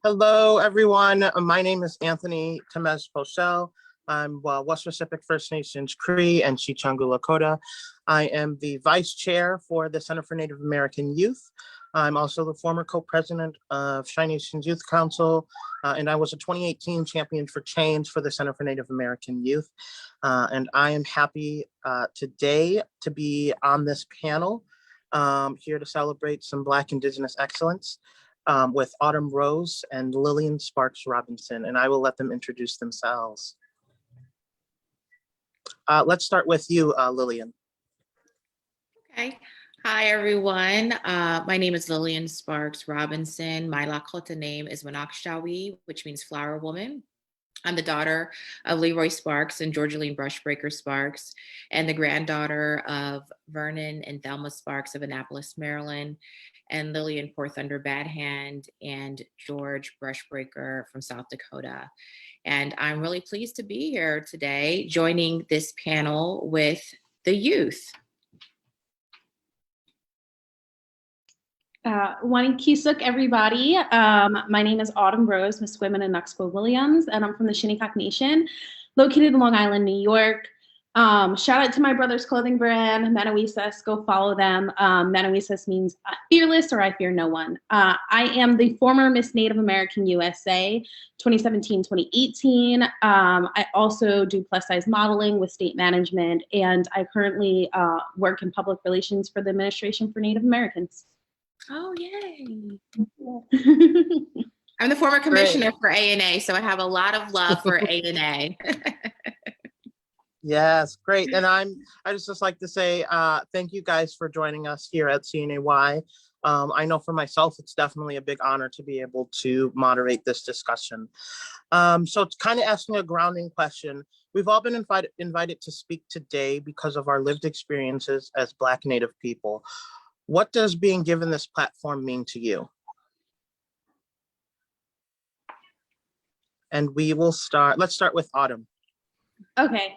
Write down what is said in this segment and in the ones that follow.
Hello, everyone. My name is Anthony Temez Pochel. I'm West Pacific First Nations Cree and Chichangu Lakota. I am the vice chair for the Center for Native American Youth. I'm also the former co-president of Chi Nations Youth Council, and I was a 2018 champion for change for the Center for Native American Youth. And I am happy today to be on this panel here to celebrate some Black Indigenous Excellence. With Autumn Rose and Lillian Sparks Robinson, and I will let them introduce themselves. Let's start with you, Lillian. Okay. Hi, everyone. My name is Lillian Sparks Robinson. My Lakota name is Winakshtawi, which means flower woman. I'm the daughter of Leroy Sparks and Georgeline Brushbreaker Sparks, and the granddaughter of Vernon and Thelma Sparks of Annapolis, Maryland, and Lillian Poor Thunder Badhand and George Brushbreaker from South Dakota. And I'm really pleased to be here today, joining this panel with the youth. Wanikisuk, everybody. My name is Autumn Rose, Miss Women in Nuxco Williams, and I'm from the Shinnecock Nation, located in Long Island, New York. Shout out to my brother's clothing brand, Manawisas. Go follow them. Manawisas means fearless or I fear no one. I am the former Miss Native American USA 2017-2018. I also do plus size modeling with state management, and I currently work in public relations for the Administration for Native Americans. Oh, yay. I'm the former commissioner for ANA, so I have a lot of love for ANA. Yes, great. And I just like to say thank you guys for joining us here at CNAY. I know for myself, it's definitely a big honor to be able to moderate this discussion. So it's kind of asking a grounding question. We've all been invited to speak today because of our lived experiences as Black Native people. What does being given this platform mean to you? And let's start with Autumn. Okay.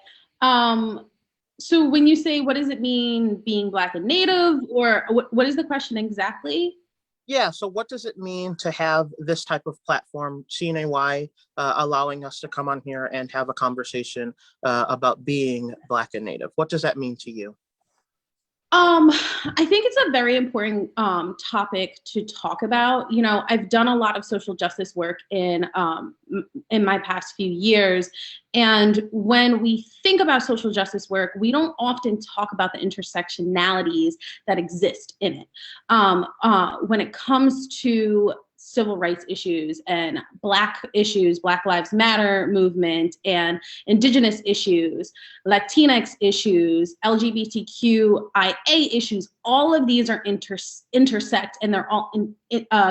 So when you say, what does it mean being Black and Native, or what is the question exactly? Yeah, so what does it mean to have this type of platform, CNAY, allowing us to come on here and have a conversation about being Black and Native? What does that mean to you? I think it's a very important topic to talk about. You know, I've done a lot of social justice work in my past few years. And when we think about social justice work, we don't often talk about the intersectionalities that exist in it. When it comes to civil rights issues and Black issues, Black Lives Matter movement, and Indigenous issues, Latinx issues, LGBTQIA issues, all of these are intersect and they're all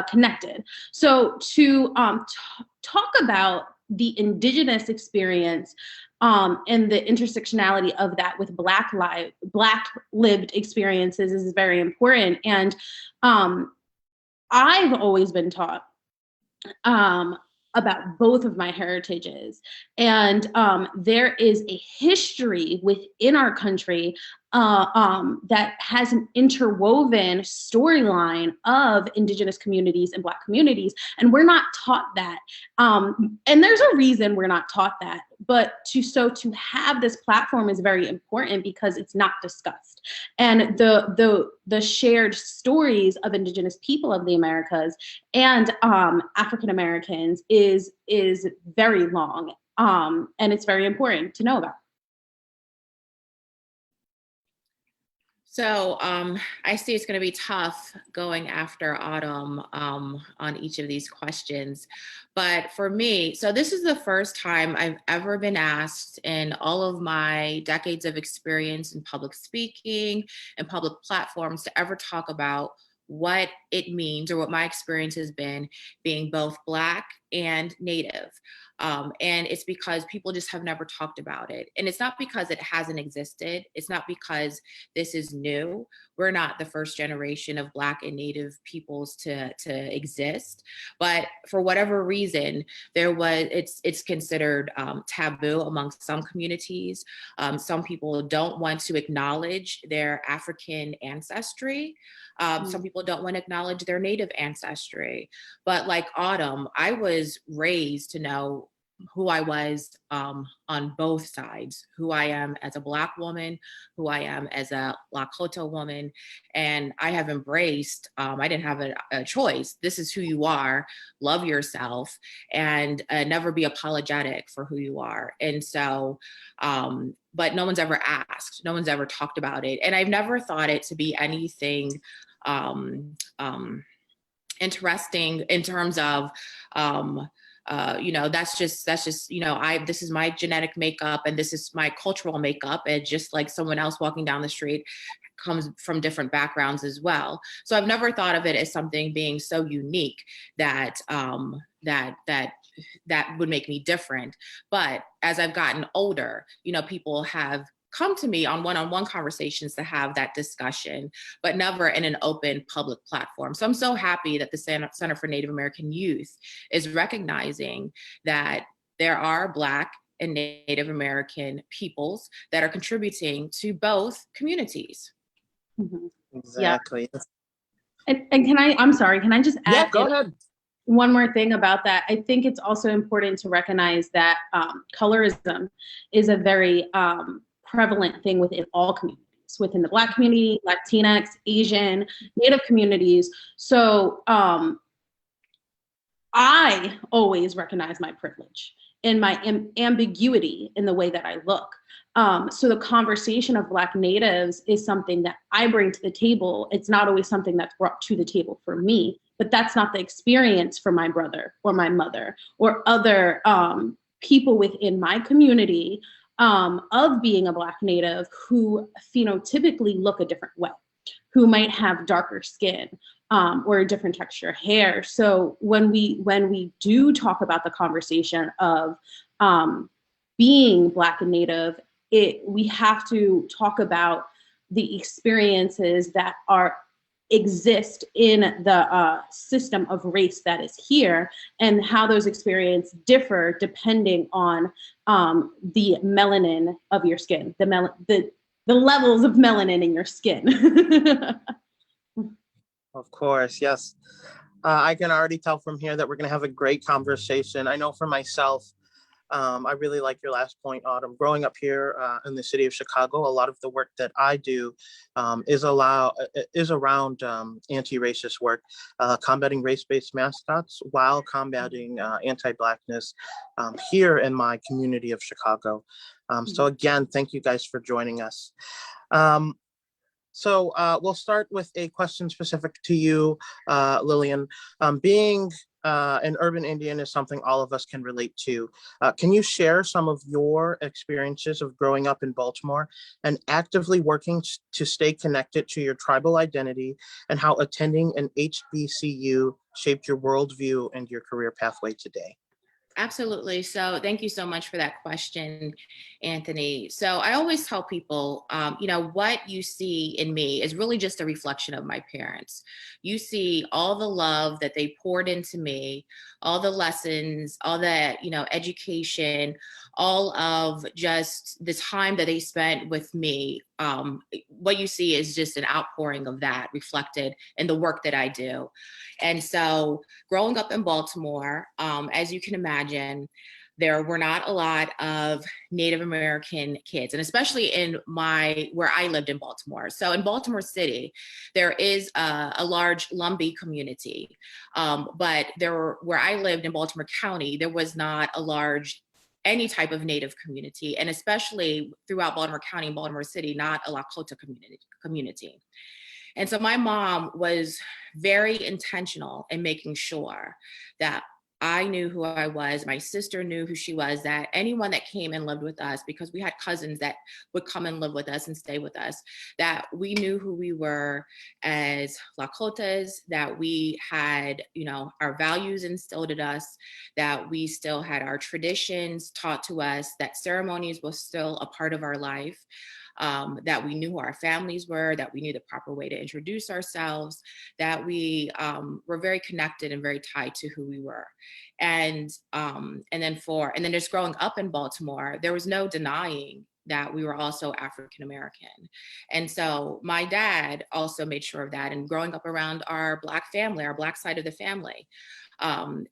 connected. So to talk about the Indigenous experience and the intersectionality of that with Black lived experiences is very important. And I've always been taught about both of my heritages. And there is a history within our country that has an interwoven storyline of Indigenous communities and Black communities, and we're not taught that. And there's a reason we're not taught that, but to have this platform is very important because it's not discussed. And the shared stories of Indigenous people of the Americas and African Americans is very long, and it's very important to know about. So I see it's going to be tough going after Autumn on each of these questions. But for me, so this is the first time I've ever been asked in all of my decades of experience in public speaking and public platforms to ever talk about what it means or what my experience has been being both Black and Native. And it's because people just have never talked about it. And it's not because it hasn't existed. It's not because this is new. We're not the first generation of Black and Native peoples to exist. But for whatever reason, it's considered taboo amongst some communities. Some people don't want to acknowledge their African ancestry. Some people don't want to acknowledge their Native ancestry. But like Autumn, I was raised to know who I was on both sides, who I am as a Black woman, who I am as a Lakota woman. And I have embraced, I didn't have a choice. This is who you are, love yourself, and never be apologetic for who you are. And so, but no one's ever asked, no one's ever talked about it. And I've never thought it to be anything interesting in terms of, that's just, this is my genetic makeup and this is my cultural makeup. And just like someone else walking down the street comes from different backgrounds as well. So I've never thought of it as something being so unique that would make me different. But as I've gotten older, people have come to me on one-on-one conversations to have that discussion, but never in an open public platform. So I'm so happy that the Center for Native American Youth is recognizing that there are Black and Native American peoples that are contributing to both communities. Mm-hmm. Exactly. Yeah. And I'm sorry, can I just add? Yeah, go ahead. One more thing about that. I think it's also important to recognize that colorism is a very prevalent thing within all communities, within the Black community, Latinx, Asian, Native communities. So I always recognize my privilege and my ambiguity in the way that I look. So the conversation of Black natives is something that I bring to the table. It's not always something that's brought to the table for me, but that's not the experience for my brother or my mother or other people within my community of being a Black native who phenotypically look a different way, who might have darker skin or a different texture hair. So when we do talk about the conversation of being Black and Native, we have to talk about the experiences that exist in the system of race that is here, and how those experiences differ depending on the melanin of your skin, the levels of melanin in your skin. Of course, yes. I can already tell from here that we're going to have a great conversation. I know for myself, I really like your last point, Autumn. Growing up here in the city of Chicago, a lot of the work that I do is around anti-racist work, combating race-based mascots while combating anti-Blackness here in my community of Chicago. So again, thank you guys for joining us. So we'll start with a question specific to you, Lillian. Being an urban Indian is something all of us can relate to. Can you share some of your experiences of growing up in Baltimore and actively working to stay connected to your tribal identity, and how attending an HBCU shaped your worldview and your career pathway today? Absolutely. So thank you so much for that question, Anthony. So I always tell people, what you see in me is really just a reflection of my parents. You see all the love that they poured into me, all the lessons, all the, education, all of just the time that they spent with me. What you see is just an outpouring of that reflected in the work that I do. And so growing up in Baltimore, as you can imagine, there were not a lot of Native American kids, and especially where I lived in Baltimore. So in Baltimore City, there is a large Lumbee community, but where I lived in Baltimore County, there was not any type of Native community, and especially throughout Baltimore County and Baltimore City, not a Lakota community. And so my mom was very intentional in making sure that I knew who I was, my sister knew who she was, that anyone that came and lived with us, because we had cousins that would come and live with us and stay with us, that we knew who we were as Lakotas, that we had, you know, our values instilled in us, that we still had our traditions taught to us, that ceremonies were still a part of our life. That we knew who our families were, that we knew the proper way to introduce ourselves, that we were very connected and very tied to who we were. And then just growing up in Baltimore, there was no denying that we were also African American. And so my dad also made sure of that. And growing up around our Black family, our Black side of the family,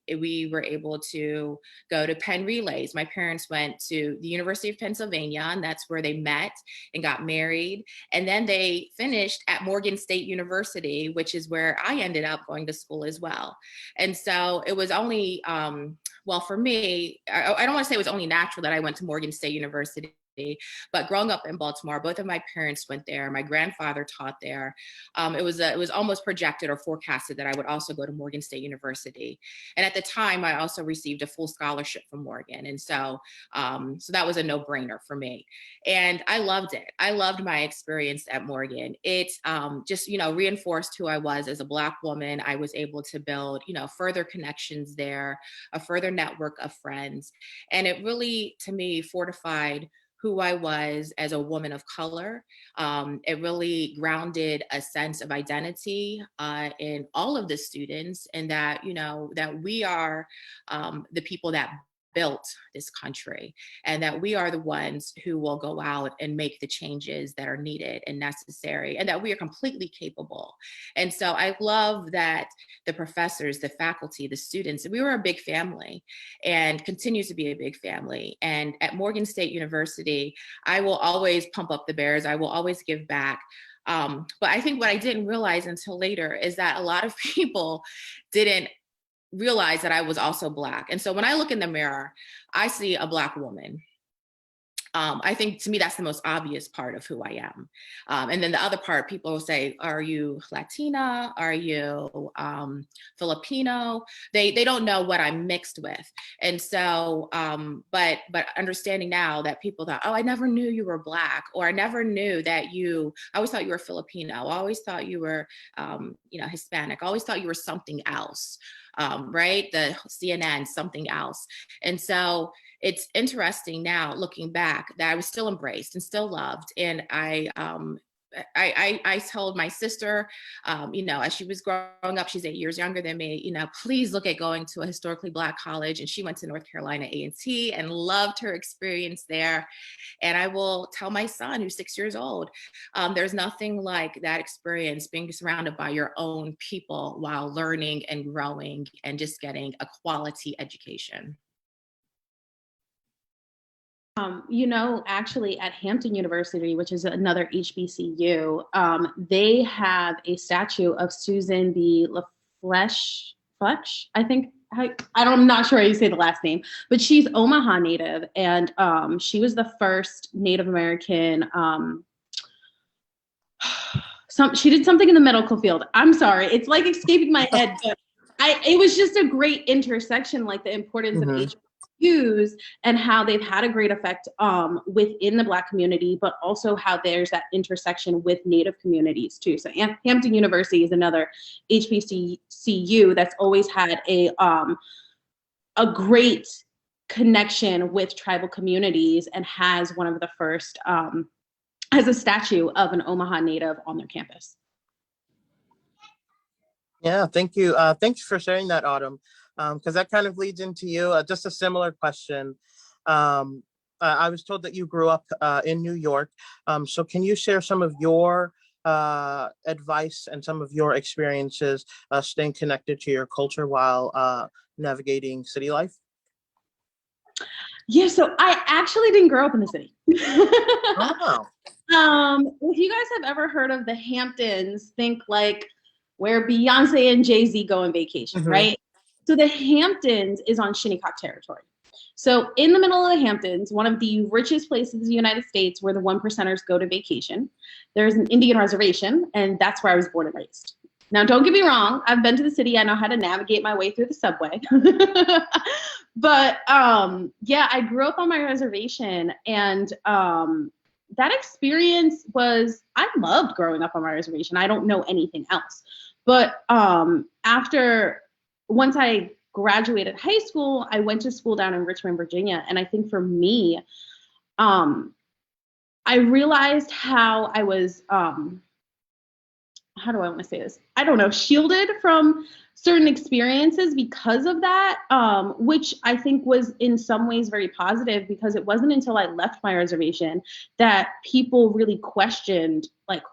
we were able to go to Penn Relays. My parents went to the University of Pennsylvania, and that's where they met and got married. And then they finished at Morgan State University, which is where I ended up going to school as well. And so it was only, well, for me, I don't want to say it was only natural that I went to Morgan State University. But growing up in Baltimore, both of my parents went there. My grandfather taught there. It was almost projected or forecasted that I would also go to Morgan State University. And at the time, I also received a full scholarship from Morgan. And so that was a no-brainer for me. And I loved it. I loved my experience at Morgan. It just, you know, reinforced who I was as a Black woman. I was able to build, you know, further connections there, a further network of friends. And it really, to me, fortified who I was as a woman of color. It really grounded a sense of identity in all of the students, and that, you know, that we are the people that built this country, and that we are the ones who will go out and make the changes that are needed and necessary, and that we are completely capable. And so I love that the professors, the faculty, the students, we were a big family and continues to be a big family. And at Morgan State University, I will always pump up the Bears. I will always give back. But I think what I didn't realize until later is that a lot of people didn't realize that I was also Black. And so when I look in the mirror, I see a Black woman. I think, to me, that's the most obvious part of who I am. And then the other part, people will say, are you Latina? Are you Filipino? They don't know what I'm mixed with. And so, but understanding now that people thought, oh, I never knew you were Black, or I never knew that I always thought you were Filipino. I always thought you were, you know, Hispanic. I always thought you were something else, right? The CNN, something else. And so it's interesting now looking back that I was still embraced and still loved. And I told my sister, you know, as she was growing up, she's 8 years younger than me, you know, please look at going to a historically Black college. And she went to North Carolina A&T and loved her experience there. And I will tell my son, who's 6 years old, there's nothing like that experience, being surrounded by your own people while learning and growing and just getting a quality education. You know, actually at Hampton University, which is another HBCU, they have a statue of Susan B. LaFleche, I think. I'm not sure how you say the last name, but she's Omaha native, and she was the first Native American. She did something in the medical field. I'm sorry, it's like escaping my head, but it was just a great intersection, like the importance of HBCUs and how they've had a great effect within the Black community, but also how there's that intersection with Native communities too. So Hampton University is another HBCU that's always had a great connection with tribal communities, and has one of the first, has a statue of an Omaha Native on their campus. Yeah, thank you. Thanks for sharing that, Autumn, because that kind of leads into you. Just a similar question. I was told that you grew up in New York. So can you share some of your advice and some of your experiences staying connected to your culture while navigating city life? Yeah, so I actually didn't grow up in the city. Oh. If you guys have ever heard of the Hamptons, think like where Beyonce and Jay-Z go on vacation, right? So the Hamptons is on Shinnecock territory. So in the middle of the Hamptons, one of the richest places in the United States where the 1%ers go to vacation, there's an Indian reservation, and that's where I was born and raised. Now, don't get me wrong. I've been to the city. I know how to navigate my way through the subway. But yeah, I grew up on my reservation, and that experience was, I loved growing up on my reservation. I don't know anything else. But once I graduated high school, I went to school down in Richmond, Virginia. And I think for me, I realized how I was, how do I want to say this? I don't know, shielded from certain experiences because of that, which I think was in some ways very positive, because it wasn't until I left my reservation that people really questioned like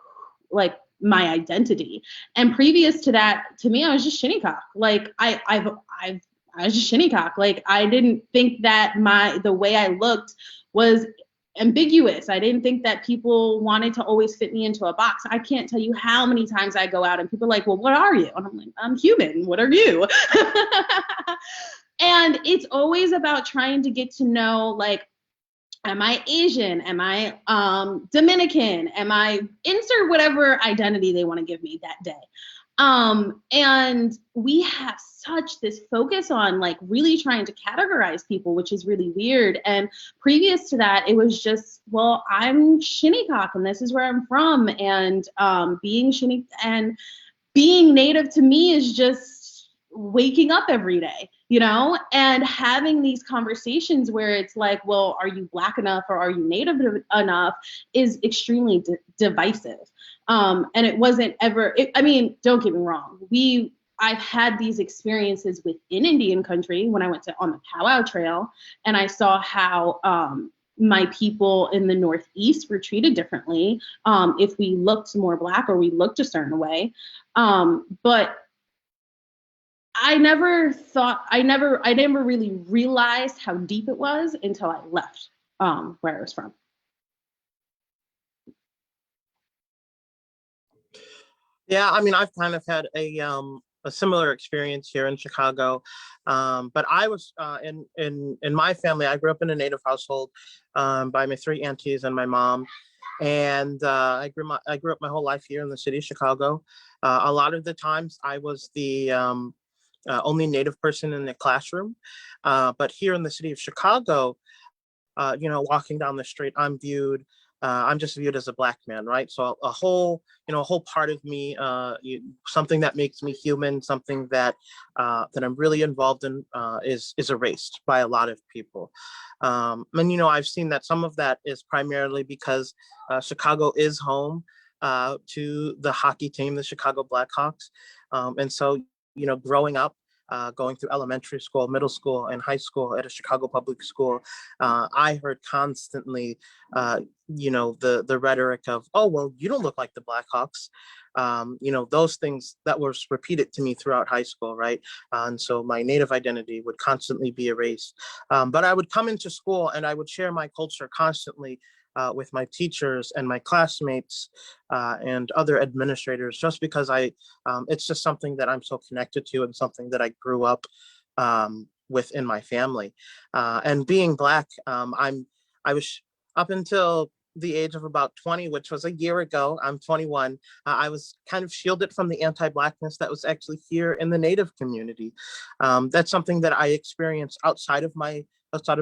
my identity. And previous to that, to me, I was just Shinnecock. Like I was just Shinnecock. Like I didn't think that the way I looked was ambiguous. I didn't think that people wanted to always fit me into a box. I can't tell you how many times I go out and people are like, well, what are you? And I'm like, I'm human. What are you? And it's always about trying to get to know, like, am I Asian? Am I Dominican? Am I insert whatever identity they want to give me that day? And we have such this focus on like really trying to categorize people, which is really weird. And previous to that, it was just, well, I'm Shinnecock and this is where I'm from. And being Shinnecock and being Native to me is just waking up every day, you know, and having these conversations where it's like, well, are you Black enough or are you Native enough is extremely divisive. And it wasn't ever, I mean, don't get me wrong. I've had these experiences within Indian country when I went on the Powwow Trail, and I saw how my people in the Northeast were treated differently if we looked more Black or we looked a certain way. But I never really realized how deep it was until I left where I was from. Yeah, I mean, I've kind of had a similar experience here in Chicago, but I was in my family. I grew up in a Native household by my three aunties and my mom, and I grew up my whole life here in the city of Chicago. A lot of the times, I was the only Native person in the classroom, but here in the city of Chicago, you know, walking down the street, I'm just viewed as a Black man, right? So a whole part of me, something that makes me human, something that I'm really involved in, is erased by a lot of people. And you know, I've seen that some of that is primarily because Chicago is home to the hockey team, the Chicago Blackhawks, and so you know, growing up, going through elementary school, middle school, and high school at a Chicago public school, I heard constantly, you know, the rhetoric of, oh, well, you don't look like the Blackhawks. You know, those things that was repeated to me throughout high school, right? And so my Native identity would constantly be erased. But I would come into school and I would share my culture constantly with my teachers and my classmates and other administrators, just because it's just something that I'm so connected to and something that I grew up with in my family. And being Black, I was up until the age of about 20, which was a year ago. I'm 21. I was kind of shielded from the anti-Blackness that was actually here in the Native community. That's something that I experienced outside of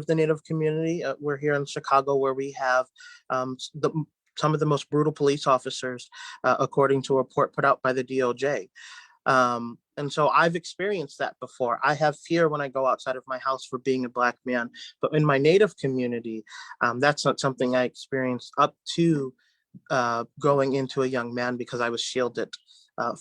the Native community. We're here in Chicago, where we have some of the most brutal police officers, according to a report put out by the DOJ. And so I've experienced that before. I have fear when I go outside of my house for being a Black man, but in my Native community, that's not something I experienced up to going into a young man, because I was shielded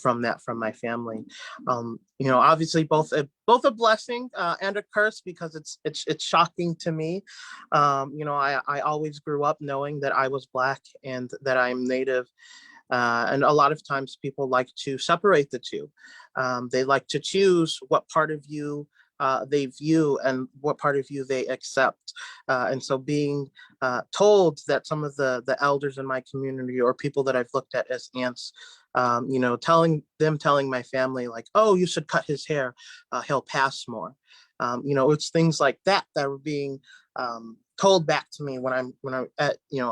from my family. You know, obviously both a blessing and a curse, because it's shocking to me. You know, I always grew up knowing that I was Black and that I'm Native. And a lot of times people like to separate the two. They like to choose what part of you they view and what part of you they accept. And so being told that some of the elders in my community, or people that I've looked at as aunts, telling my family like, oh, you should cut his hair, he'll pass more. It's things like that that were being told back to me when I'm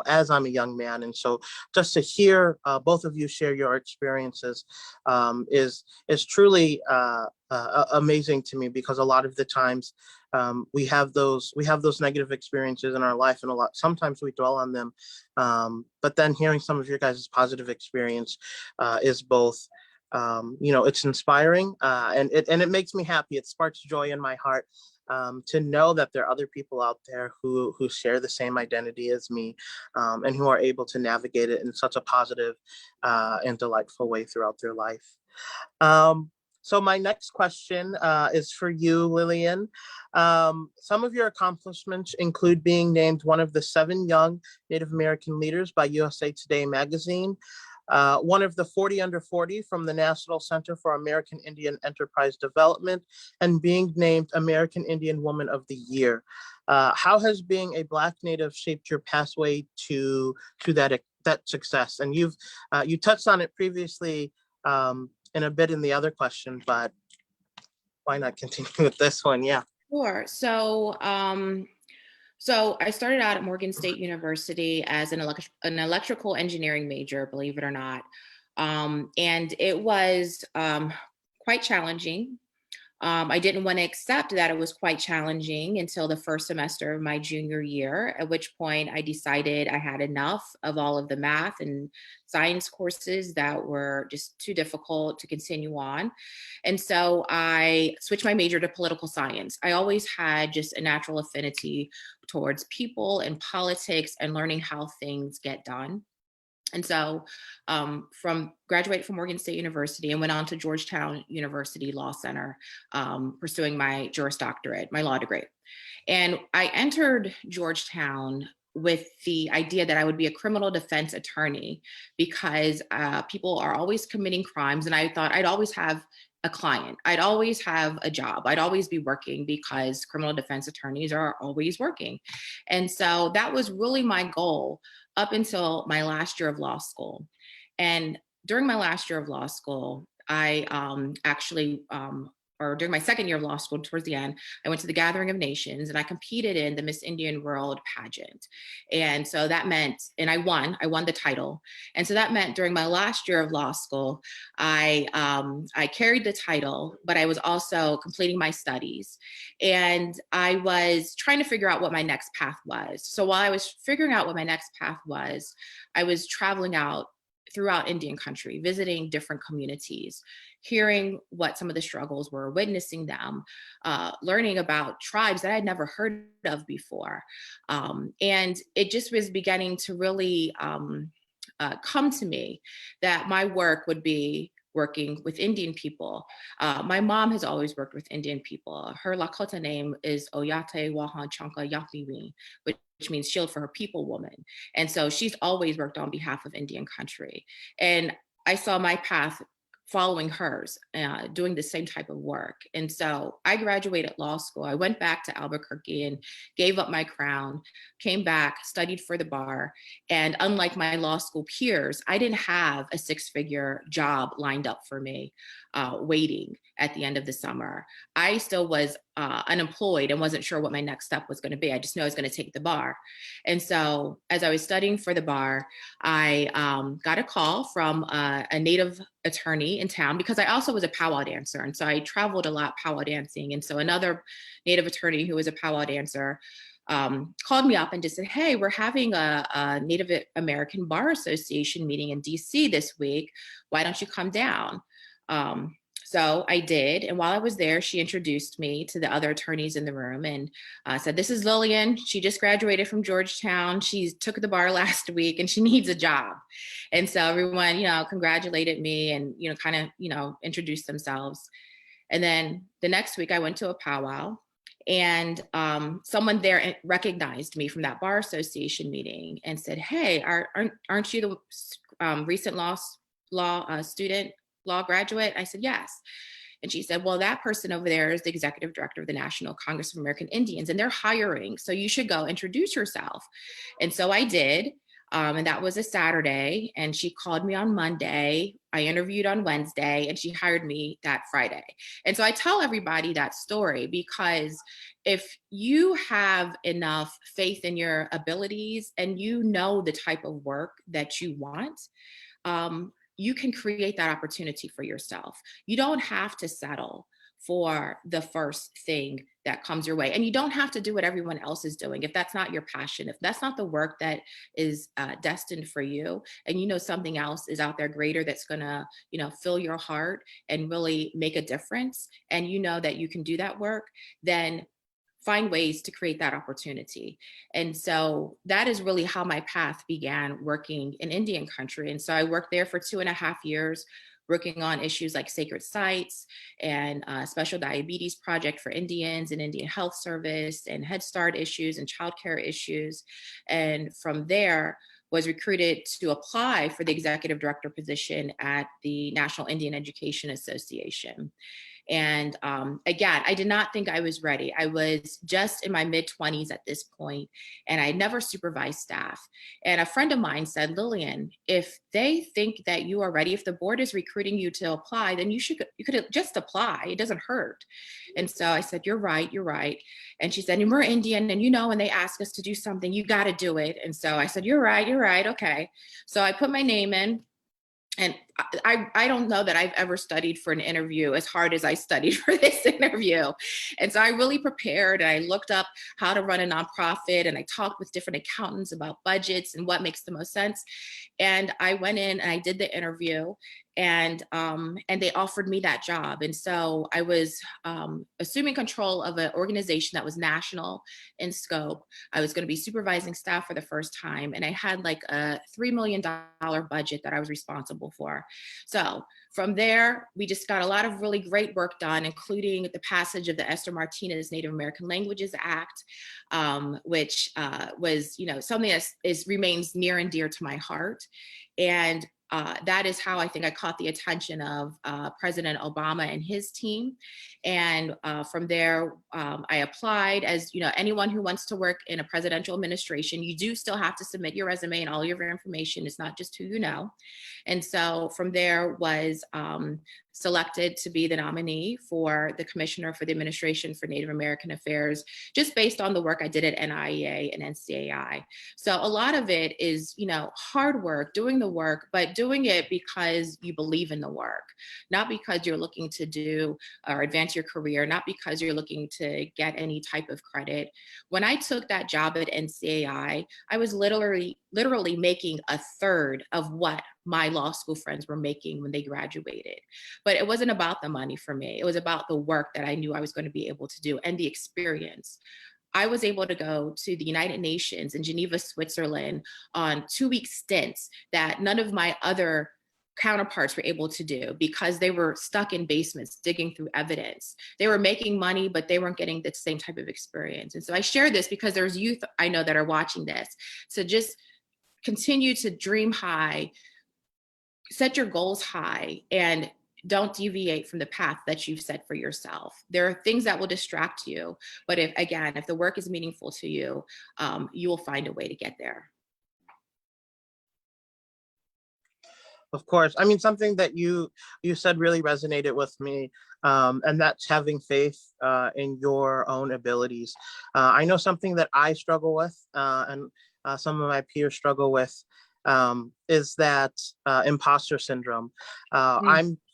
as I'm a young man. And so just to hear both of you share your experiences is truly amazing to me, because a lot of the times we have those negative experiences in our life, and sometimes we dwell on them, but then hearing some of your guys' positive experience is both it's inspiring, and it makes me happy. It sparks joy in my heart to know that there are other people out there who share the same identity as me, and who are able to navigate it in such a positive and delightful way throughout their life. So my next question is for you, Lillian. Some of your accomplishments include being named one of the 7 young Native American leaders by USA Today magazine, one of the 40 under 40 from the National Center for American Indian Enterprise Development, and being named American Indian Woman of the Year. How has being a Black Native shaped your pathway to that success? And you touched on it previously in a bit in the other question, but why not continue with this one? Yeah. Sure. So I started out at Morgan State University as an electrical engineering major, believe it or not. And it was quite challenging. I didn't want to accept that it was quite challenging until the first semester of my junior year, at which point I decided I had enough of all of the math and science courses that were just too difficult to continue on. And so I switched my major to political science. I always had just a natural affinity towards people and politics and learning how things get done. And so graduated from Morgan State University and went on to Georgetown University Law Center, pursuing my Juris Doctorate, my law degree. And I entered Georgetown with the idea that I would be a criminal defense attorney, because people are always committing crimes. And I thought I'd always have a client. I'd always have a job. I'd always be working, because criminal defense attorneys are always working. And so that was really my goal up until my last year of law school. And during my last year of law school, I during my second year of law school, towards the end, I went to the Gathering of Nations and I competed in the Miss Indian World pageant. And so that meant, and I won the title. And so that meant during my last year of law school, I carried the title, but I was also completing my studies. And I was trying to figure out what my next path was. So while I was figuring out what my next path was, I was traveling out throughout Indian country, visiting different communities, hearing what some of the struggles were, witnessing them, learning about tribes that I'd never heard of before. And it just was beginning to really come to me that my work would be working with Indian people. My mom has always worked with Indian people. Her Lakota name is Oyate Wahan Chanka Yapniwi, which means shield for her people woman. And so she's always worked on behalf of Indian country. And I saw my path following hers, doing the same type of work. And so I graduated law school. I went back to Albuquerque and gave up my crown, came back, studied for the bar. And unlike my law school peers, I didn't have a 6-figure job lined up for me, waiting at the end of the summer. I still was unemployed and wasn't sure what my next step was going to be. I just knew I was going to take the bar. And so as I was studying for the bar, I got a call from a Native attorney in town, because I also was a powwow dancer. And so I traveled a lot powwow dancing. And so another Native attorney who was a powwow dancer called me up and just said, hey, we're having a Native American Bar Association meeting in DC this week. Why don't you come down? So I did. And while I was there, she introduced me to the other attorneys in the room and said, this is Lillian. She just graduated from Georgetown. She took the bar last week and she needs a job. And so everyone, congratulated me and, kind of, introduced themselves. And then the next week I went to a powwow, and someone there recognized me from that bar association meeting and said, hey, aren't you the recent law student? Law graduate? I said, yes. And she said, well, that person over there is the executive director of the National Congress of American Indians, and they're hiring. So you should go introduce yourself. And so I did. And that was a Saturday. And she called me on Monday. I interviewed on Wednesday, and she hired me that Friday. And so I tell everybody that story because if you have enough faith in your abilities and you know the type of work that you want, you can create that opportunity for yourself. You don't have to settle for the first thing that comes your way. And you don't have to do what everyone else is doing. If that's not your passion, if that's not the work that is destined for you, and you know something else is out there greater that's gonna, fill your heart and really make a difference, and you know that you can do that work, then find ways to create that opportunity. And so that is really how my path began, working in Indian country. And so I worked there for 2.5 years, working on issues like sacred sites and special diabetes project for Indians and Indian Health Service and Head Start issues and childcare issues. And from there, was recruited to apply for the executive director position at the National Indian Education Association. And again, I did not think I was ready. I was just in my mid-20s at this point, and I never supervised staff. And a friend of mine said, Lillian, if they think that you are ready, if the board is recruiting you to apply, then you could just apply. It doesn't hurt. And so I said, you're right, you're right. And she said, and we're Indian, and when they ask us to do something, you got to do it. And so I said, you're right, okay. So I put my name in. And I don't know that I've ever studied for an interview as hard as I studied for this interview. And so I really prepared, and I looked up how to run a nonprofit, and I talked with different accountants about budgets and what makes the most sense. And I went in and I did the interview, and they offered me that job. And so I was assuming control of an organization that was national in scope. I was going to be supervising staff for the first time, and I had like a $3 million budget that I was responsible for. So from there, we just got a lot of really great work done, including the passage of the Esther Martinez Native American Languages Act, which was, something that remains near and dear to my heart. And that is how I think I caught the attention of President Obama and his team. And from there, I applied. As anyone who wants to work in a presidential administration, you do still have to submit your resume and all of your information. It's not just who you know. And so from there was selected to be the nominee for the Commissioner for the Administration for Native American Affairs, just based on the work I did at NIEA and NCAI. So a lot of it is, hard work, doing the work, but doing it because you believe in the work, not because you're looking to do or advance your career, not because you're looking to get any type of credit. When I took that job at NCAI, I was literally making a third of what my law school friends were making when they graduated. But it wasn't about the money for me. It was about the work that I knew I was going to be able to do and the experience. I was able to go to the United Nations in Geneva, Switzerland on 2-week stints that none of my other counterparts were able to do because they were stuck in basements digging through evidence. They were making money, but they weren't getting the same type of experience. And so I share this because there's youth I know that are watching this. So just continue to dream high, set your goals high, and don't deviate from the path that you've set for yourself. There are things that will distract you, but if the work is meaningful to you, you will find a way to get there. Of course. I mean, something that you said really resonated with me, and that's having faith in your own abilities. I know something that I struggle with, and some of my peers struggle with, is that imposter syndrome.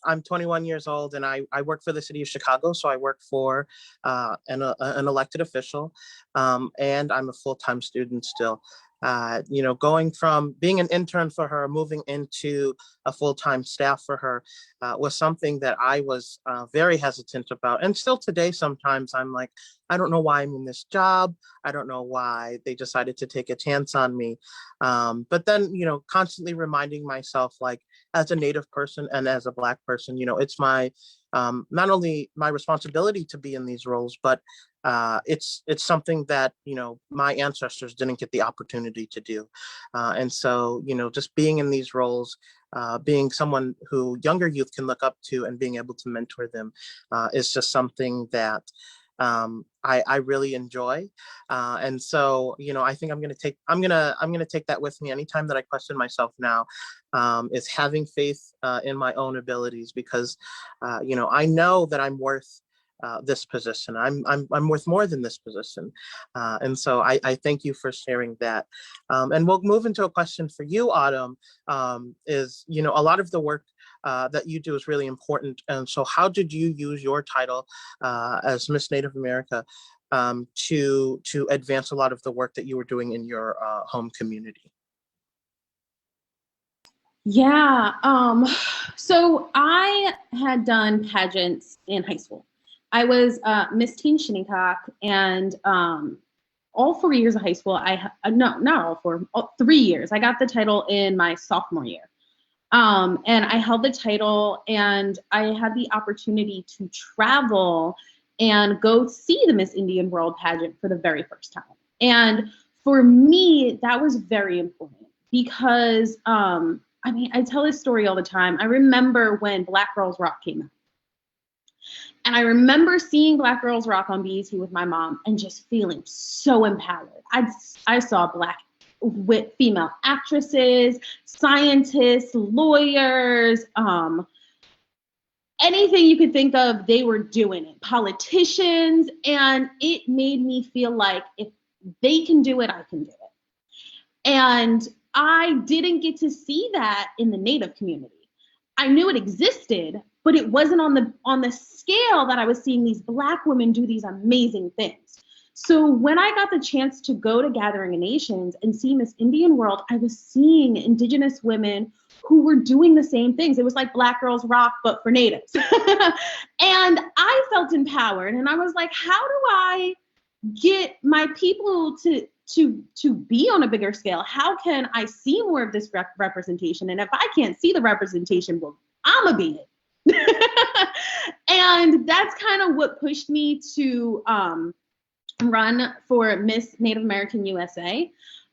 I'm 21 years old, and I work for the city of Chicago. So I work for an elected official, and I'm a full-time student still. Going from being an intern for her, moving into a full-time staff for her was something that I was very hesitant about. And still today, sometimes I'm like, I don't know why I'm in this job. I don't know why they decided to take a chance on me. But then, constantly reminding myself, like, as a Native person and as a Black person, it's my not only my responsibility to be in these roles, but it's something that my ancestors didn't get the opportunity to do, and so just being in these roles, being someone who younger youth can look up to and being able to mentor them is just something that I really enjoy. And so, I think I'm going to take that with me anytime that I question myself now, is having faith in my own abilities, because, I know that I'm worth this position. I'm worth more than this position. And so I thank you for sharing that. And we'll move into a question for you, Autumn. Is, a lot of the work that you do is really important. And so how did you use your title as Miss Native America to advance a lot of the work that you were doing in your home community? Yeah, so I had done pageants in high school. I was Miss Teen Shinnecock, and all 4 years of high school, no, not all four, 3 years. I got the title in my sophomore year. And I held the title, and I had the opportunity to travel and go see the Miss Indian World pageant for the very first time. And for me, that was very important because, I tell this story all the time. I remember when Black Girls Rock came out. And I remember seeing Black Girls Rock on BET with my mom and just feeling so empowered. I saw Black with female actresses, scientists, lawyers, anything you could think of, they were doing it. Politicians, and it made me feel like if they can do it, I can do it. And I didn't get to see that in the Native community. I knew it existed, but it wasn't on the scale that I was seeing these Black women do these amazing things. So when I got the chance to go to Gathering of Nations and see Miss Indian World, I was seeing Indigenous women who were doing the same things. It was like Black Girls Rock, but for Natives. And I felt empowered, and I was like, how do I get my people to be on a bigger scale? How can I see more of this representation? And if I can't see the representation, well, I'ma be it. And that's kind of what pushed me to run for Miss Native American USA.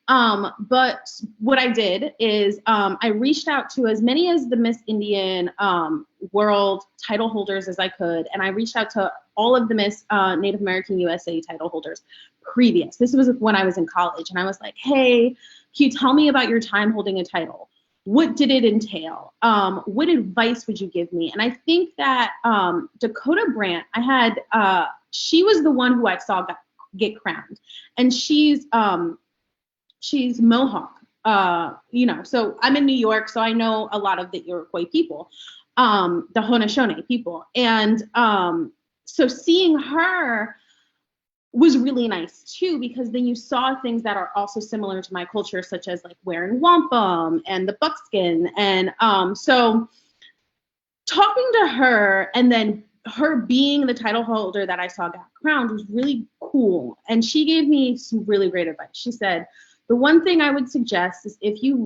But what I did is I reached out to as many as the Miss Indian World title holders as I could, and I reached out to all of the Miss Native American USA title holders previous. This was when I was in college, and I was like, hey, can you tell me about your time holding a title? What did it entail? What advice would you give me? And I think that Dakota Brandt, she was the one who I saw get crowned, and she's Mohawk, so I'm in New York, so I know a lot of the Iroquois people, the Haudenosaunee people. And so seeing her was really nice too, because then you saw things that are also similar to my culture, such as like wearing wampum and the buckskin. And so talking to her, and then her being the title holder that I saw got crowned, was really cool. And she gave me some really great advice. She said, the one thing I would suggest is if you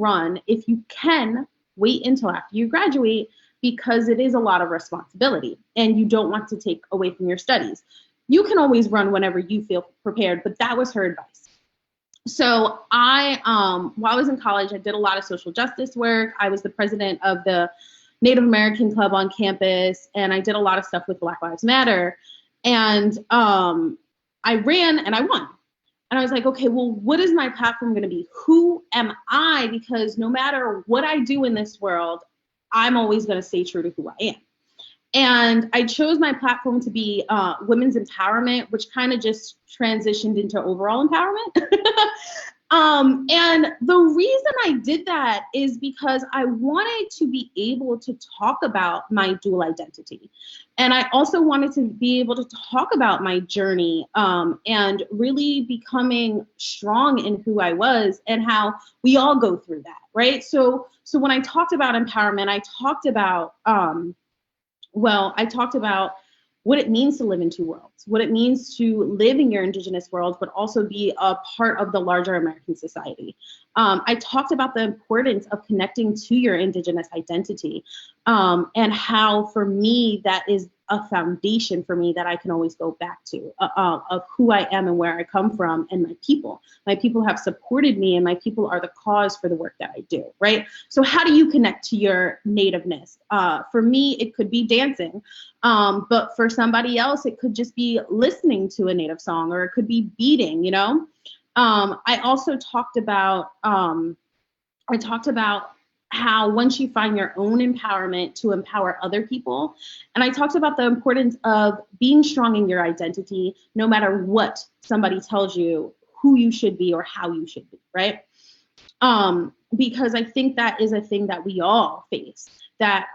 can, wait until after you graduate, because it is a lot of responsibility and you don't want to take away from your studies. You can always run whenever you feel prepared, but that was her advice. So while I was in college, I did a lot of social justice work. I was the president of the Native American Club on campus, and I did a lot of stuff with Black Lives Matter. And I ran and I won. And I was like, okay, well, what is my platform going to be? Who am I? Because no matter what I do in this world, I'm always going to stay true to who I am. And I chose my platform to be women's empowerment, which kind of just transitioned into overall empowerment. And the reason I did that is because I wanted to be able to talk about my dual identity. And I also wanted to be able to talk about my journey and really becoming strong in who I was and how we all go through that, right? So when I talked about empowerment, I talked about what it means to live in two worlds, what it means to live in your Indigenous world, but also be a part of the larger American society. I talked about the importance of connecting to your Indigenous identity and how, for me, that is a foundation for me that I can always go back to, of who I am and where I come from, and my people. My people have supported me, and my people are the cause for the work that I do, right? So how do you connect to your nativeness? For me, it could be dancing, but for somebody else, it could just be listening to a native song, or it could be beading, you know? I also talked about, how once you find your own empowerment to empower other people, and I talked about the importance of being strong in your identity, no matter what somebody tells you who you should be or how you should be, right? Because I think that is a thing that we all face, that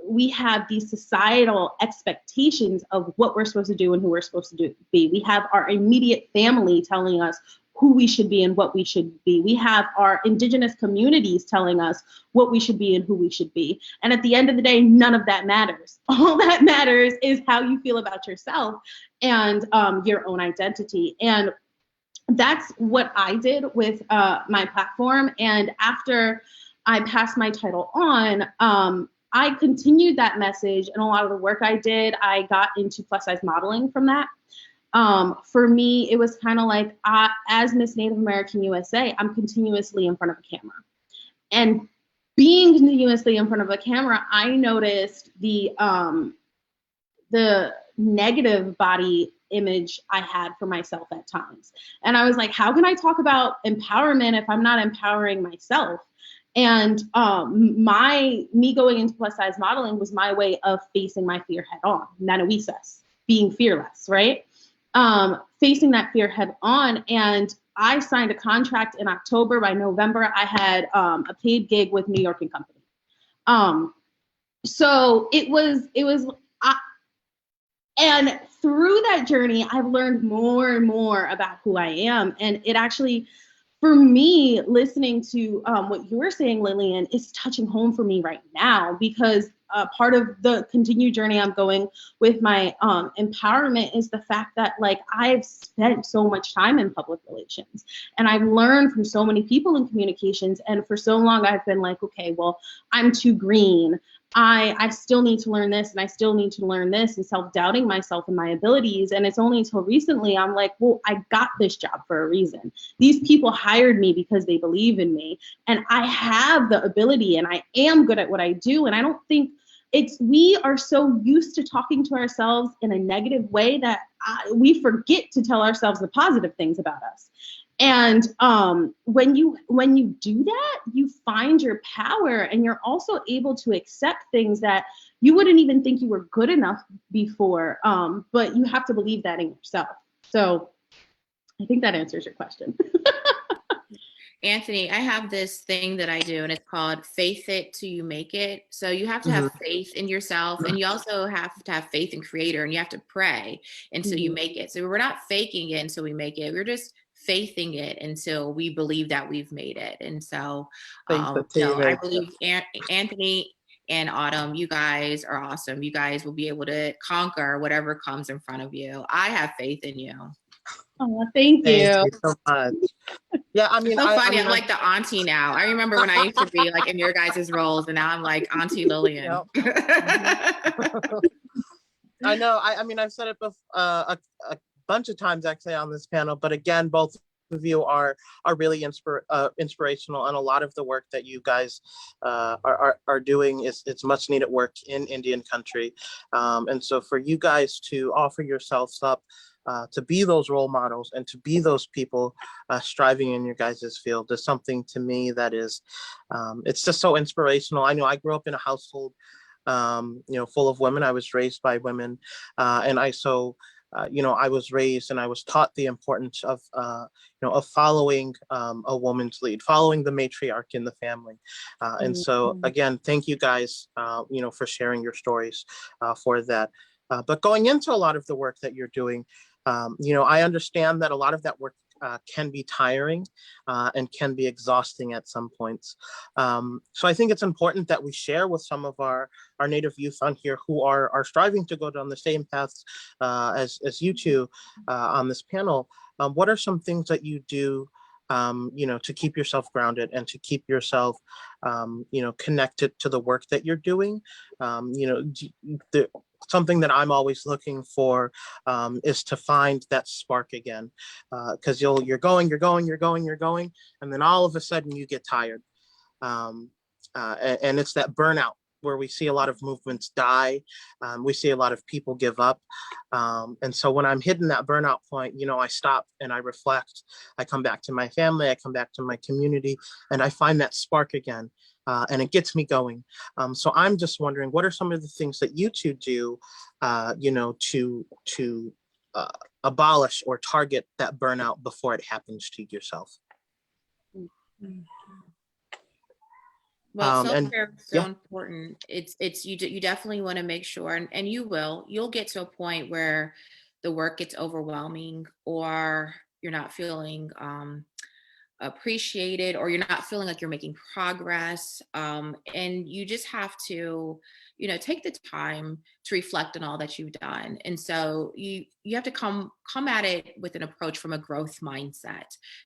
we have these societal expectations of what we're supposed to do and who we're supposed to be. We have our immediate family telling us who we should be and what we should be. We have our indigenous communities telling us what we should be and who we should be. And at the end of the day, none of that matters. All that matters is how you feel about yourself and your own identity. And that's what I did with my platform. And after I passed my title on, I continued that message, and a lot of the work I did, I got into plus size modeling from that. For me, it was kind of like, as Miss Native American USA, I'm continuously in front of a camera. And being continuously in front of a camera, I noticed the negative body image I had for myself at times. And I was like, how can I talk about empowerment if I'm not empowering myself? And me going into plus size modeling was my way of facing my fear head on, Nanawisas, being fearless, right? Facing that fear head on. And I signed a contract in October. By November, I had a paid gig with New York and Company. So it was, and through that journey, I've learned more and more about who I am. And it actually, for me, listening to what you were saying, Lillian, is touching home for me right now, because part of the continued journey I'm going with my empowerment is the fact that, like, I've spent so much time in public relations, and I've learned from so many people in communications. And for so long, I've been like, okay, well, I'm too green. I still need to learn this, and I still need to learn this, and self-doubting myself and my abilities. And it's only until recently I'm like, well, I got this job for a reason. These people hired me because they believe in me, and I have the ability, and I am good at what I do. And I don't think we are so used to talking to ourselves in a negative way that we forget to tell ourselves the positive things about us. And when you do that, you find your power, and you're also able to accept things that you wouldn't even think you were good enough before, but you have to believe that in yourself. So I think that answers your question. Anthony, I have this thing that I do, and it's called faith it till you make it. So you have to have faith in yourself, and you also have to have faith in Creator, and you have to pray until you make it. So we're not faking it until we make it. We're just faithing it until we believe that we've made it. And so, I believe Anthony and Autumn, you guys are awesome. You guys will be able to conquer whatever comes in front of you. I have faith in you. Oh, thank you. Thank you so much. Yeah, I mean, so funny. I'm like the auntie now. I remember when I used to be like in your guys' roles, and now I'm like Auntie Lillian. I know. I mean, I've said it before, a bunch of times actually on this panel, but again, both of you are really inspirational, and a lot of the work that you guys are doing it's much needed work in Indian country, and so for you guys to offer yourselves up to be those role models and to be those people striving in your guys' field is something to me that is, it's just so inspirational. I know I grew up in a household, full of women. I was raised by women, and I was raised and I was taught the importance of, of following a woman's lead, following the matriarch in the family. And so again, thank you guys, for sharing your stories for that. But going into a lot of the work that you're doing, I understand that a lot of that work can be tiring and can be exhausting at some points. So I think it's important that we share with some of our Native youth on here who are striving to go down the same paths as you two on this panel. What are some things that you do to keep yourself grounded and to keep yourself, connected to the work that you're doing? something that I'm always looking for is to find that spark again, because you're going, and then all of a sudden you get tired, and it's that burnout where we see a lot of movements die. We see a lot of people give up. And so when I'm hitting that burnout point, I stop and I reflect. I come back to my family, I come back to my community, and I find that spark again. And it gets me going. So I'm just wondering, what are some of the things that you two do, to abolish or target that burnout before it happens to yourself? Well, And self-care is so important. You definitely want to make sure, and you'll get to a point where the work gets overwhelming, or you're not feeling appreciated, or you're not feeling like you're making progress, and you just have to take the time to reflect on all that you've done. And so you have to come at it with an approach from a growth mindset.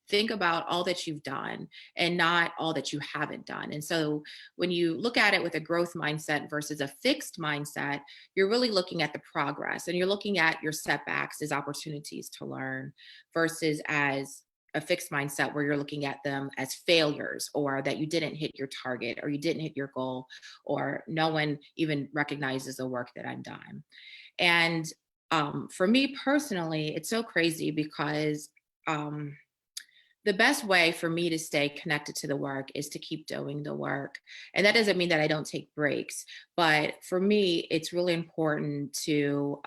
Think about all that you've done and not all that you haven't done. And so when you look at it with a growth mindset versus a fixed mindset, you're really looking at the progress, and you're looking at your setbacks as opportunities to learn, versus as a fixed mindset where you're looking at them as failures, or that you didn't hit your target, or you didn't hit your goal, or no one even recognizes the work that I've done. And for me personally, it's so crazy because the best way for me to stay connected to the work is to keep doing the work. And that doesn't mean that I don't take breaks, but for me, it's really important to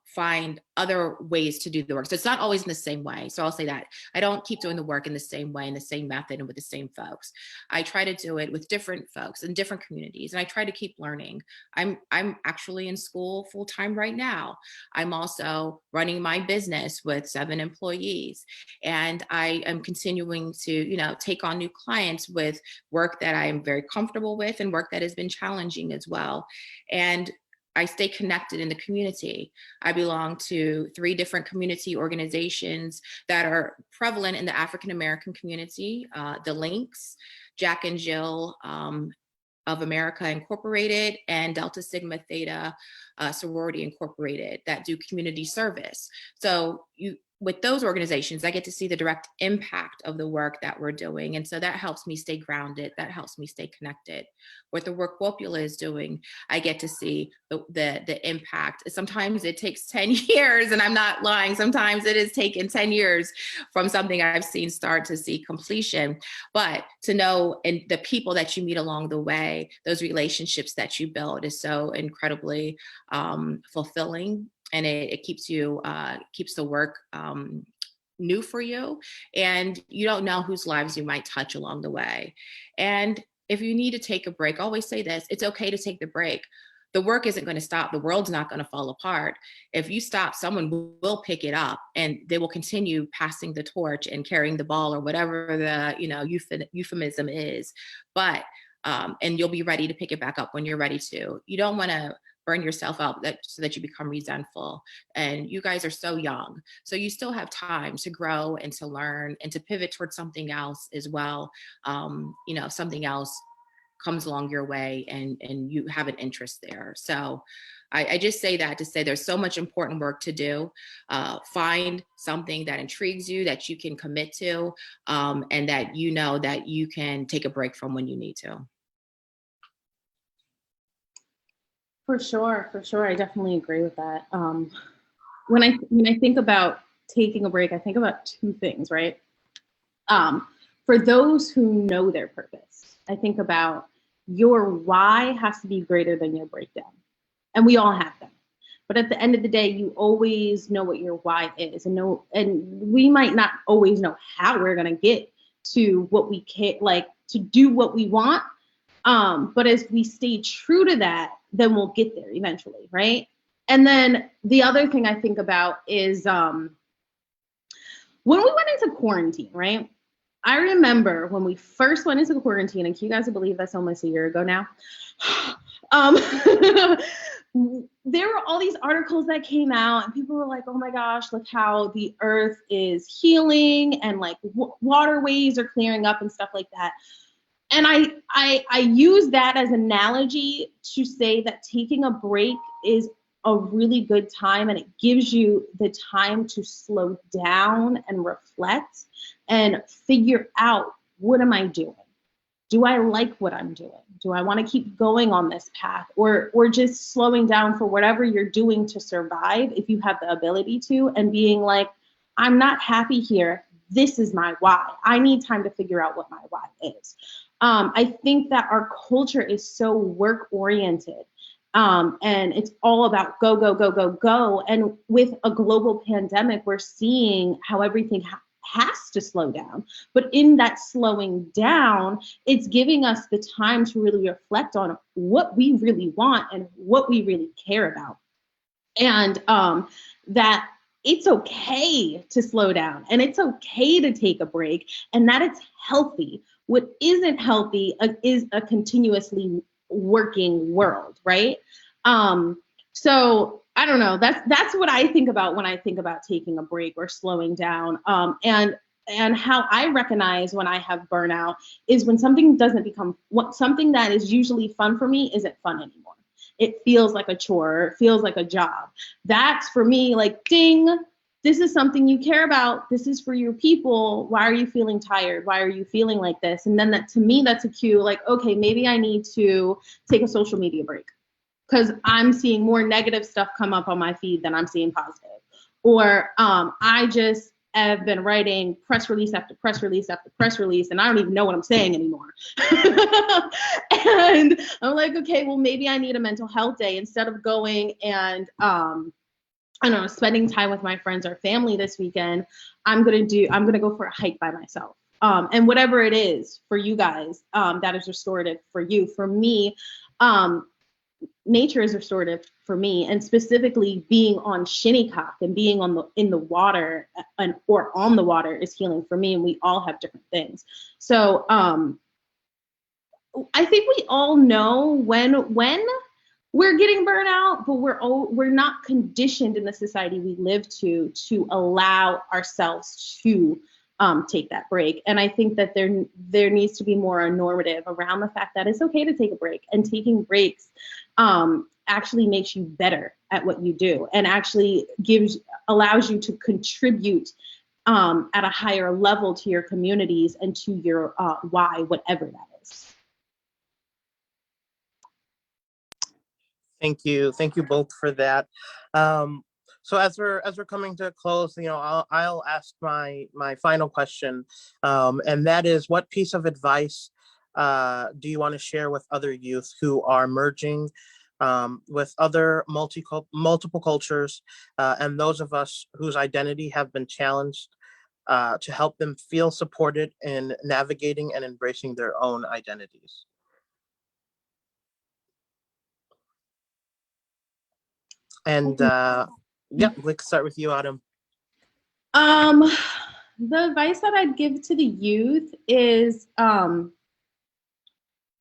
find other ways to do the work. So it's not always in the same way. So I'll say that I don't keep doing the work in the same way, in the same method, and with the same folks. I try to do it with different folks in different communities, and I try to keep learning. I'm actually in school full-time right now. I'm also running my business with 7 employees, and I am continuing to, take on new clients with work that I am very comfortable with, and work that has been challenging as well. And I stay connected in the community. I belong to 3 different community organizations that are prevalent in the African American community, the Links, Jack and Jill of America Incorporated, and Delta Sigma Theta Sorority Incorporated, that do community service. So with those organizations, I get to see the direct impact of the work that we're doing. And so that helps me stay grounded. That helps me stay connected. With the work Wopula is doing, I get to see the impact. Sometimes it takes 10 years, and I'm not lying. Sometimes it has taken 10 years from something I've seen start to see completion. But to know, and the people that you meet along the way, those relationships that you build, is so incredibly fulfilling. And it keeps the work new for you, and you don't know whose lives you might touch along the way. And if you need to take a break, I always say this: it's okay to take the break. The work isn't going to stop. The world's not going to fall apart. If you stop, someone will pick it up, and they will continue passing the torch and carrying the ball, or whatever the euphemism is. But and you'll be ready to pick it back up when you're ready to. You don't want to burn yourself out so that you become resentful. And you guys are so young, so you still have time to grow and to learn and to pivot towards something else as well. Something else comes along your way, and you have an interest there. So I just say that to say there's so much important work to do. Find something that intrigues you, that you can commit to, and that that you can take a break from when you need to. For sure. I definitely agree with that. When I think about taking a break, I think about 2 things, right? For those who know their purpose, I think about your why has to be greater than your breakdown. And we all have them. But at the end of the day, you always know what your why is, and we might not always know how we're gonna get to what we can, like to do what we want. But as we stay true to that, then we'll get there eventually, right? And then the other thing I think about is when we went into quarantine, right? I remember when we first went into quarantine, and can you guys believe that's almost a year ago now? There were all these articles that came out, and people were like, oh my gosh, look how the earth is healing, and like waterways are clearing up and stuff like that. And I use that as an analogy to say that taking a break is a really good time, and it gives you the time to slow down and reflect and figure out, what am I doing? Do I like what I'm doing? Do I want to keep going on this path, or just slowing down for whatever you're doing to survive, if you have the ability to, and being like, I'm not happy here. This is my why. I need time to figure out what my why is. I think that our culture is so work oriented, and it's all about go, go, go, go, go. And with a global pandemic, we're seeing how everything has to slow down. But in that slowing down, it's giving us the time to really reflect on what we really want and what we really care about. And that it's okay to slow down, and it's okay to take a break, and that it's healthy. What isn't healthy is a continuously working world, right? So I don't know. That's what I think about when I think about taking a break or slowing down. And how I recognize when I have burnout is when something doesn't become something that is usually fun for me isn't fun anymore. It feels like a chore. It feels like a job. That's for me, like, ding, this is something you care about. This is for your people. Why are you feeling tired? Why are you feeling like this? And then that, to me, that's a cue, like, okay, maybe I need to take a social media break, because I'm seeing more negative stuff come up on my feed than I'm seeing positive. Or I just have been writing press release after press release after press release, and I don't even know what I'm saying anymore. And I'm like, okay, well, maybe I need a mental health day. Instead of going and I don't know, spending time with my friends or family this weekend, I'm gonna go for a hike by myself. And whatever it is for you guys, that is restorative for you. For me, nature is restorative for me, and specifically being on Shinnecock and being in the water or on the water is healing for me. And we all have different things. So I think we all know when we're getting burnout, but we're not conditioned in the society we live to allow ourselves to take that break. And I think that there needs to be more a normative around the fact that it's okay to take a break, and taking breaks actually makes you better at what you do, and actually allows you to contribute at a higher level to your communities and to your why, whatever that is. Thank you both for that. So as we're coming to a close, I'll ask my final question, and that is, what piece of advice do you want to share with other youth who are merging with other multiple cultures, and those of us whose identity have been challenged, to help them feel supported in navigating and embracing their own identities? And yeah, let's start with you, Autumn. The advice that I'd give to the youth is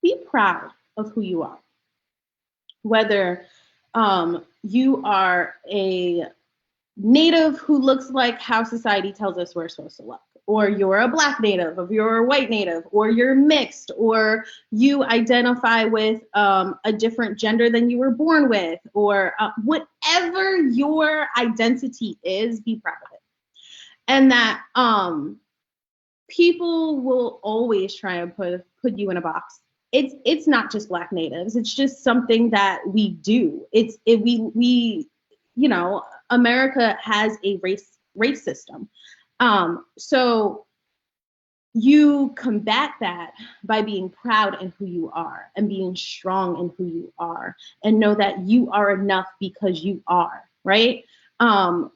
be proud of who you are. Whether you are a Native who looks like how society tells us we're supposed to look, or you're a Black Native, or you're a white Native, or you're mixed, or you identify with a different gender than you were born with, or whatever your identity is, be proud of it. And that people will always try and put you in a box. It's not just Black natives. It's just something that we do. We America has a race system. So you combat that by being proud in who you are and being strong in who you are, and know that you are enough because you are, right?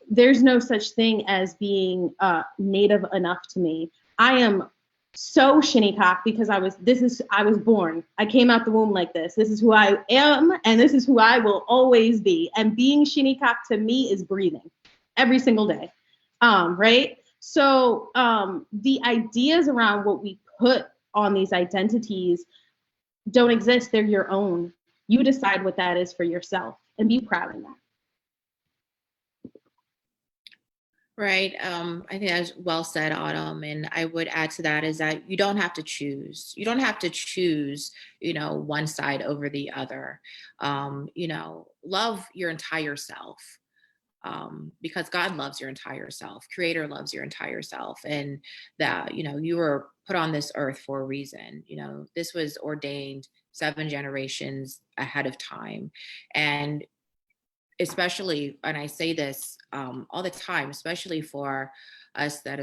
There's no such thing as being Native enough to me. I am so Shinnecock because I was born. I came out the womb like this. This is who I am, and this is who I will always be. And being Shinnecock to me is breathing every single day, right? So the ideas around what we put on these identities don't exist. They're your own. You decide what that is for yourself, and be proud of that. Right. I think that's well said, Autumn. And I would add to that is that you don't have to choose. You don't have to choose, one side over the other. Love your entire self. Because God loves your entire self, Creator loves your entire self, and that you were put on this earth for a reason. This was ordained 7 generations ahead of time, and especially, and I say this all the time, especially for us that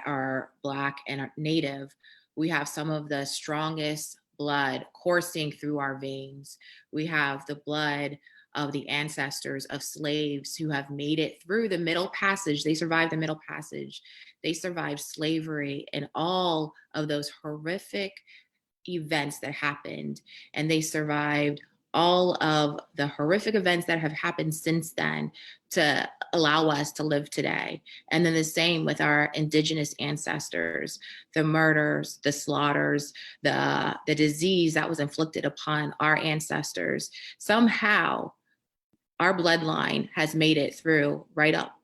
are Black and are Native, we have some of the strongest blood coursing through our veins. We have the blood of the ancestors of slaves who have made it through the Middle Passage. They survived the Middle Passage. They survived slavery and all of those horrific events that happened, and they survived all of the horrific events that have happened since then to allow us to live today. And then the same with our Indigenous ancestors, the murders, the slaughters, the disease that was inflicted upon our ancestors. Somehow our bloodline has made it through right up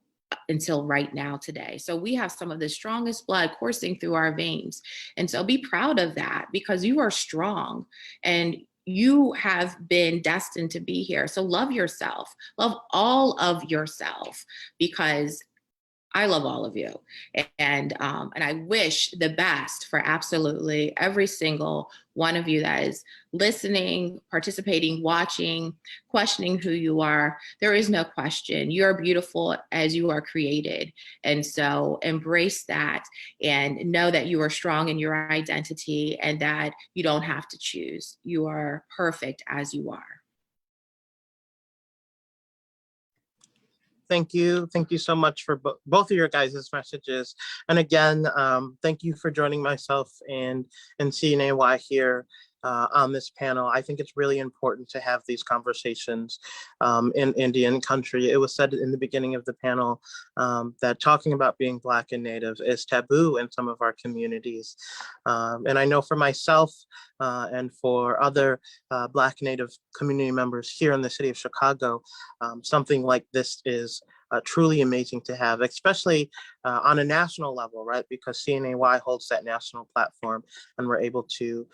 until right now today. So we have some of the strongest blood coursing through our veins. And so be proud of that, because you are strong and you have been destined to be here. So love yourself, love all of yourself, because I love all of you, and I wish the best for absolutely every single one of you that is listening, participating, watching, questioning who you are. There is no question. You are beautiful as you are created, and so embrace that and know that you are strong in your identity and that you don't have to choose. You are perfect as you are. Thank you. Thank you so much for both of your guys' messages. And again, thank you for joining myself and CNAY here on this panel. I think it's really important to have these conversations in Indian country. It was said in the beginning of the panel that talking about being Black and Native is taboo in some of our communities. And I know for myself and for other Black Native community members here in the city of Chicago, something like this is truly amazing to have, especially on a national level, right? Because CNAY holds that national platform, and we're able to,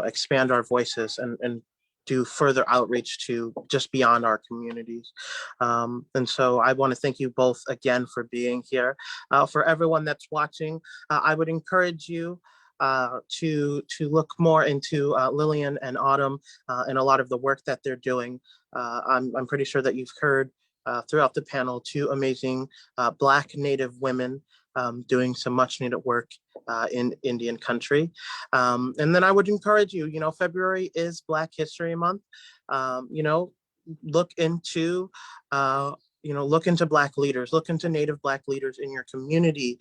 expand our voices and do further outreach to just beyond our communities. And so I want to thank you both again for being here. For everyone that's watching, I would encourage you to look more into Lillian and Autumn and a lot of the work that they're doing. I'm pretty sure that you've heard throughout the panel, two amazing Black Native women doing some much needed work in Indian country. And then I would encourage you, February is Black History Month. Look into look into Black leaders, look into Native Black leaders in your community,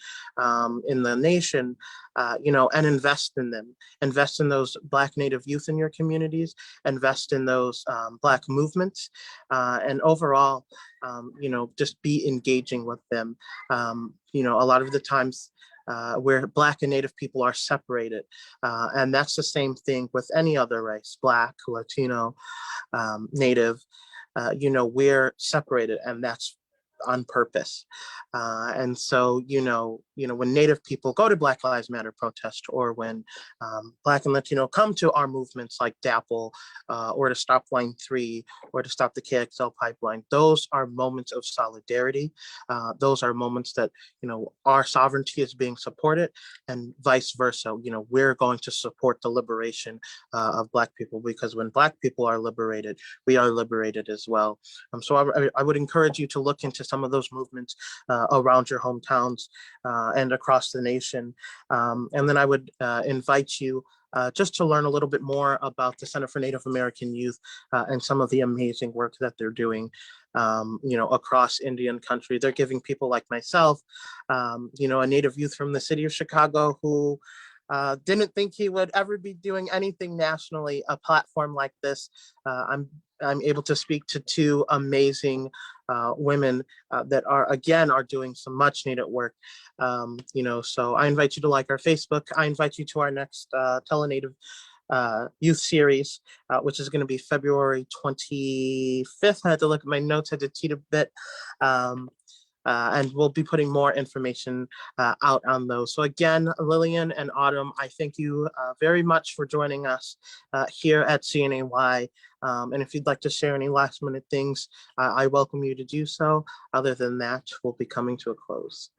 in the nation, and invest in them. Invest in those Black Native youth in your communities, invest in those Black movements, and overall, just be engaging with them. A lot of the times, where Black and Native people are separated. And that's the same thing with any other race, Black, Latino, Native, we're separated, and that's on purpose. And so, when Native people go to Black Lives Matter protest, or when Black and Latino come to our movements like DAPL, or to Stop Line 3, or to Stop the KXL pipeline, those are moments of solidarity. Those are moments that, our sovereignty is being supported, and vice versa. We're going to support the liberation of Black people, because when Black people are liberated, we are liberated as well. So I would encourage you to look into some of those movements around your hometowns and across the nation. And then I would invite you just to learn a little bit more about the Center for Native American Youth and some of the amazing work that they're doing, across Indian country. They're giving people like myself, a Native youth from the city of Chicago who didn't think he would ever be doing anything nationally, a platform like this. I'm able to speak to two amazing women that are doing some much needed work. So I invite you to like our Facebook. I invite you to our next Tele-Native Youth series, which is going to be February 25th. I had to look at my notes, had to cheat a bit. and we'll be putting more information out on those. So again, Lillian and Autumn, I thank you very much for joining us here at CNAY. And if you'd like to share any last minute things, I welcome you to do so. Other than that, we'll be coming to a close.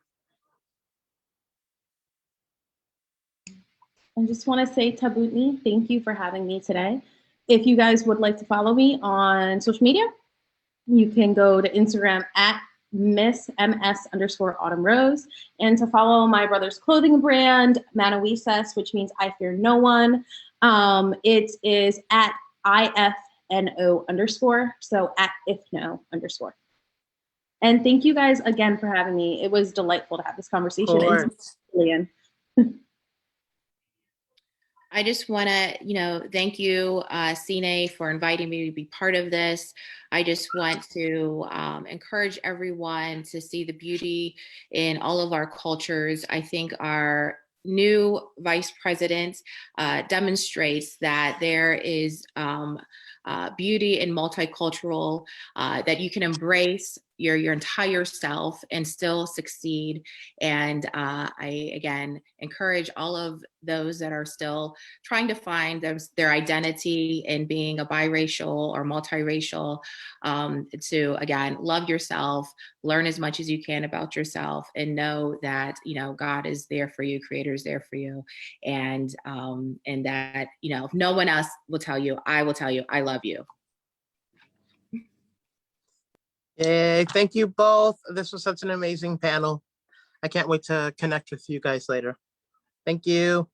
I just want to say, Tabutni, thank you for having me today. If you guys would like to follow me on social media, you can go to Instagram at Miss_Autumn Rose, and to follow my brother's clothing brand, Manawisas, which means I fear no one. It is at IFNO_, so at IFNO_. And thank you guys again for having me. It was delightful to have this conversation. And Lillian. I just want to, thank you, CNAY, for inviting me to be part of this. I just want to encourage everyone to see the beauty in all of our cultures. I think our new vice president demonstrates that there is beauty in multicultural, that you can embrace your entire self and still succeed. And I, again, encourage all of those that are still trying to find their identity in being a biracial or multiracial, to, again, love yourself, learn as much as you can about yourself, and know that, God is there for you, Creator is there for you. And that, if no one else will tell you, I will tell you, I love you. Yay, thank you both. This was such an amazing panel. I can't wait to connect with you guys later. Thank you.